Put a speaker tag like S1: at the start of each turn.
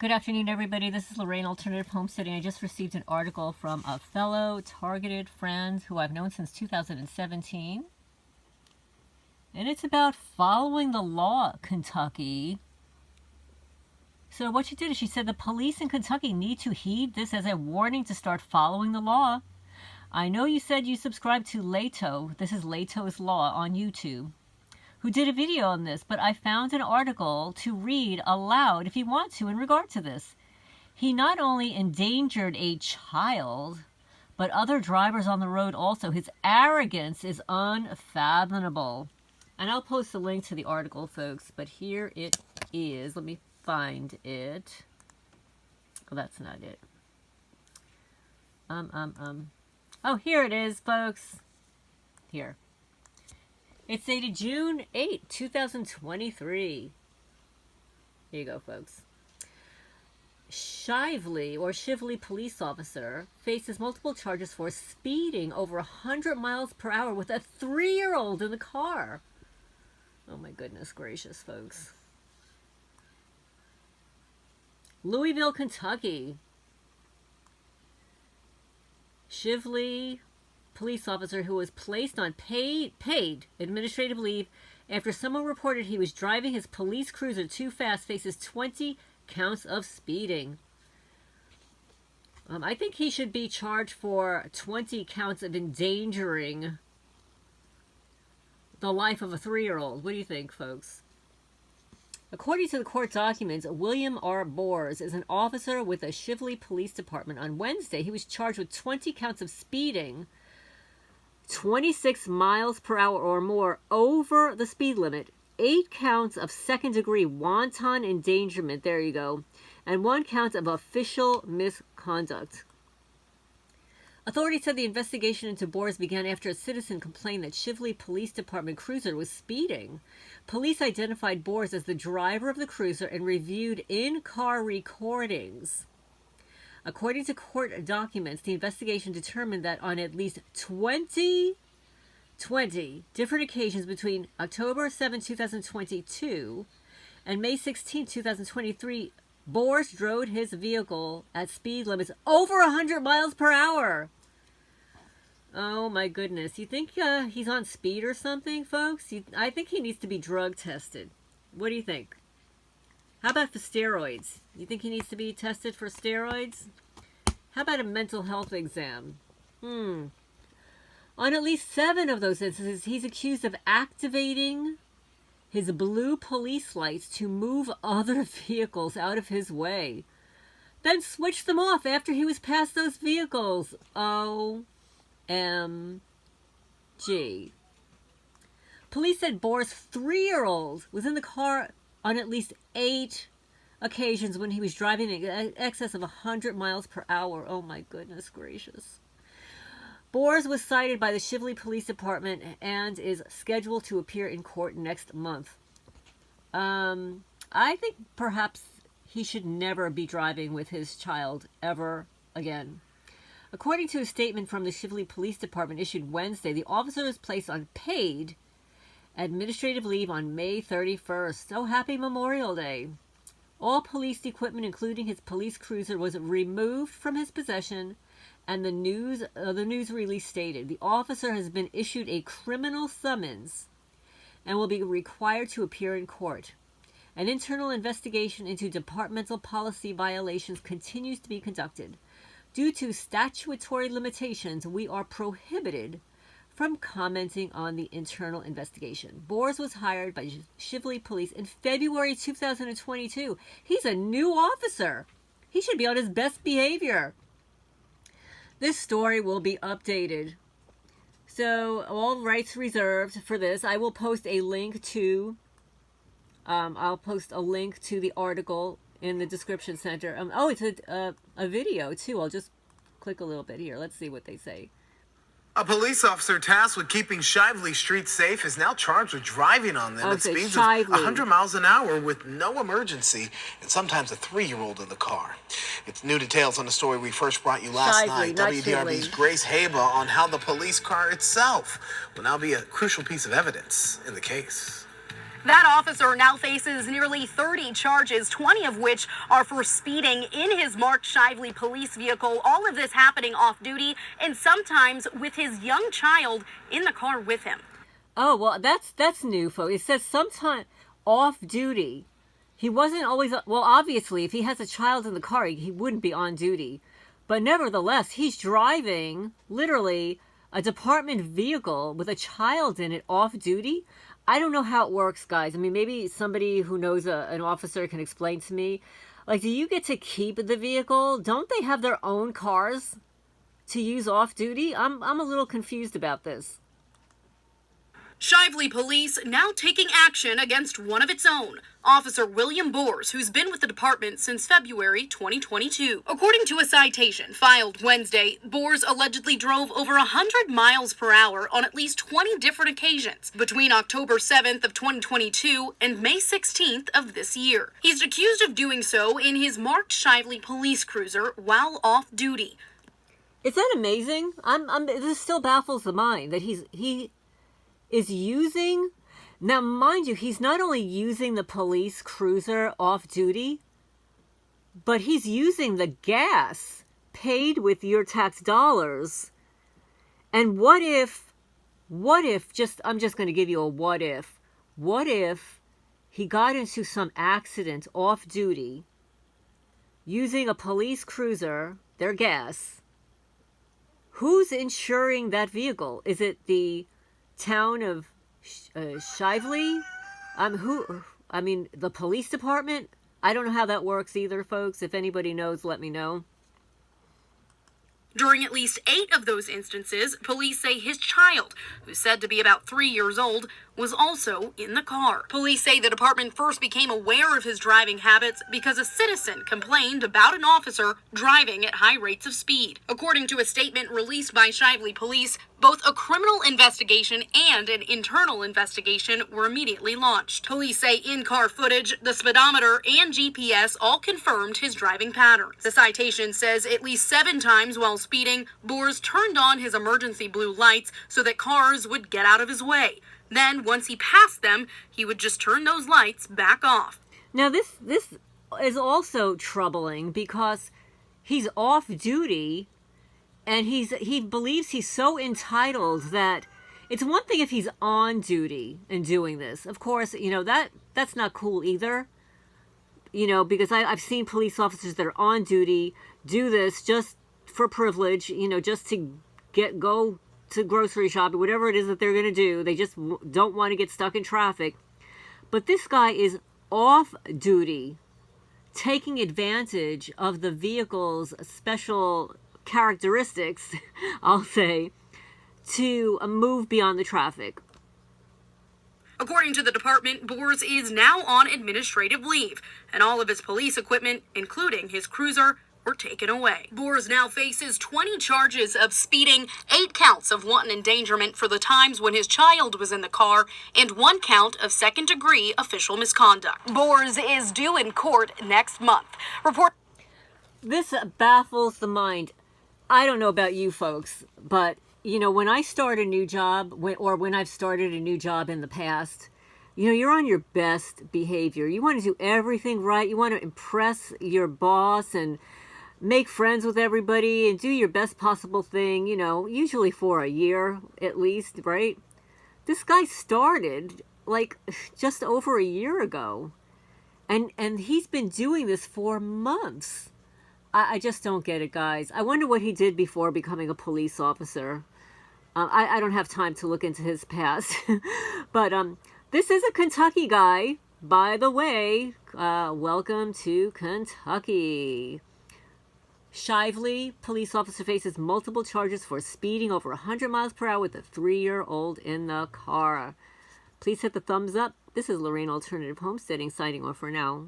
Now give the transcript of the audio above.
S1: Good afternoon, everybody. This is Lorraine, Alternative Homesteading. I just received an article from a fellow targeted friend who I've known since 2017. And it's about following the law, Kentucky. So what she did is she said the police in Kentucky need to heed this as a warning to start following the law. I know you said you subscribe to Leto. This is Leto's Law on YouTube, who did a video on this, but I found an article to read aloud if you want to in regard to this. He not only endangered a child, but other drivers on the road also. His arrogance is unfathomable. And I'll post a link to the article, folks, but here it is. Let me find it. Oh, that's not it. Oh, here it is, folks. Here. It's dated June 8, 2023. Here you go, folks. Shively Police Officer faces multiple charges for speeding over 100 miles per hour with a 3-year-old in the car. Oh my goodness gracious, folks. Louisville, Kentucky. Shively Police Officer who was placed on paid administrative leave after someone reported he was driving his police cruiser too fast faces 20 counts of speeding. I think he should be charged for 20 counts of endangering the life of a 3-year-old. What do you think, folks? According to the court documents, William R. Bors is an officer with the Shively Police Department. On Wednesday, he was charged with 20 counts of speeding 26 miles per hour or more over the speed limit, 8 counts of second-degree wanton endangerment, there you go, and 1 count of official misconduct. Authorities said the investigation into Bors began after a citizen complained that Shively Police Department cruiser was speeding. Police identified Bors as the driver of the cruiser and reviewed in-car recordings. According to court documents, the investigation determined that on at least 20 different occasions between October 7, 2022 and May 16, 2023, Bors drove his vehicle at speed limits over 100 miles per hour. Oh my goodness. You think he's on speed or something, folks? I think he needs to be drug tested. What do you think? How about for steroids? You think he needs to be tested for steroids? How about a mental health exam? On at least 7 of those instances, he's accused of activating his blue police lights to move other vehicles out of his way, then switch them off after he was past those vehicles. OMG. Police said Bors' 3-year-old was in the car on at least 8 occasions when he was driving in excess of 100 miles per hour. Oh my goodness gracious. Bors was cited by the Shively Police Department and is scheduled to appear in court next month. I think perhaps he should never be driving with his child ever again. According to a statement from the Shively Police Department issued Wednesday, the officer was placed on paid administrative leave on May 31st. Oh, happy Memorial Day. All police equipment, including his police cruiser, was removed from his possession, and the news release stated the officer has been issued a criminal summons and will be required to appear in court. An internal investigation into departmental policy violations continues to be conducted. Due to statutory limitations, we are prohibited from commenting on the internal investigation. Bors was hired by Shively Police in February 2022. He's a new officer. He should be on his best behavior. This story will be updated. So, all rights reserved for this. I will post a link to the article in the description center. It's a video too. I'll just click a little bit here. Let's see what they say.
S2: A police officer tasked with keeping Shively streets safe is now charged with driving on them at speeds of 100 miles an hour with no emergency and sometimes a 3-year-old in the car. It's new details on the story we first brought you last night. WDRB's Grace Haba on how the police car itself will now be a crucial piece of evidence in the case.
S3: That officer now faces nearly 30 charges, 20 of which are for speeding in his marked Shively police vehicle. All of this happening off duty and sometimes with his young child in the car with him.
S1: Oh, well, that's new, folks. It says sometime off duty. He wasn't always, well, obviously, if he has a child in the car, he wouldn't be on duty. But nevertheless, he's driving, literally, a department vehicle with a child in it off duty. I don't know how it works, guys. I mean, maybe somebody who knows an officer can explain to me. Like, do you get to keep the vehicle? Don't they have their own cars to use off duty? I'm a little confused about this.
S3: Shively Police now taking action against one of its own, Officer William Bors, who's been with the department since February 2022. According to a citation filed Wednesday, Bors allegedly drove over 100 miles per hour on at least 20 different occasions between October 7th of 2022 and May 16th of this year. He's accused of doing so in his marked Shively police cruiser while off duty.
S1: Is that amazing? This still baffles the mind that he is using. Now, mind you, he's not only using the police cruiser off duty, but he's using the gas paid with your tax dollars. And what if, I'm just going to give you a what if he got into some accident off duty using a police cruiser, their gas? Who's insuring that vehicle? Is it the town of Shively? The police department? I don't know how that works either, folks. If anybody knows, let me know.
S3: During at least 8 of those instances, police say his child, who's said to be about 3 years old, was also in the car. Police say the department first became aware of his driving habits because a citizen complained about an officer driving at high rates of speed. According to a statement released by Shively Police, both a criminal investigation and an internal investigation were immediately launched. Police say in-car footage, the speedometer, and GPS all confirmed his driving patterns. The citation says at least 7 times while speeding, Bors turned on his emergency blue lights so that cars would get out of his way. Then, once he passed them, he would just turn those lights back off.
S1: Now, this is also troubling because he's off duty and he believes he's so entitled that it's one thing if he's on duty and doing this. Of course, that's not cool either. Because I've seen police officers that are on duty do this just for privilege, just to go to grocery shopping, whatever it is that they're going to do. They just don't want to get stuck in traffic. But this guy is off duty, taking advantage of the vehicle's special characteristics, I'll say, to move beyond the traffic.
S3: According to the department, Bors is now on administrative leave, and all of his police equipment, including his cruiser, were taken away. Bors now faces 20 charges of speeding, 8 counts of wanton endangerment for the times when his child was in the car, and 1 count of second-degree official misconduct. Bors is due in court next month.
S1: This baffles the mind. I don't know about you folks, but when I start a new job, when I've started a new job in the past, you're on your best behavior. You want to do everything right. You want to impress your boss and make friends with everybody and do your best possible thing, usually for a year at least, right? This guy started like just over a year ago, and he's been doing this for months. I just don't get it, guys. I wonder what he did before becoming a police officer. I don't have time to look into his past. But this is a Kentucky guy, by the way. Welcome to Kentucky. Shively police officer faces multiple charges for speeding over 100 miles per hour with a 3-year-old in the car. Please hit the thumbs up. This is Lorraine Alternative Homesteading signing off for now.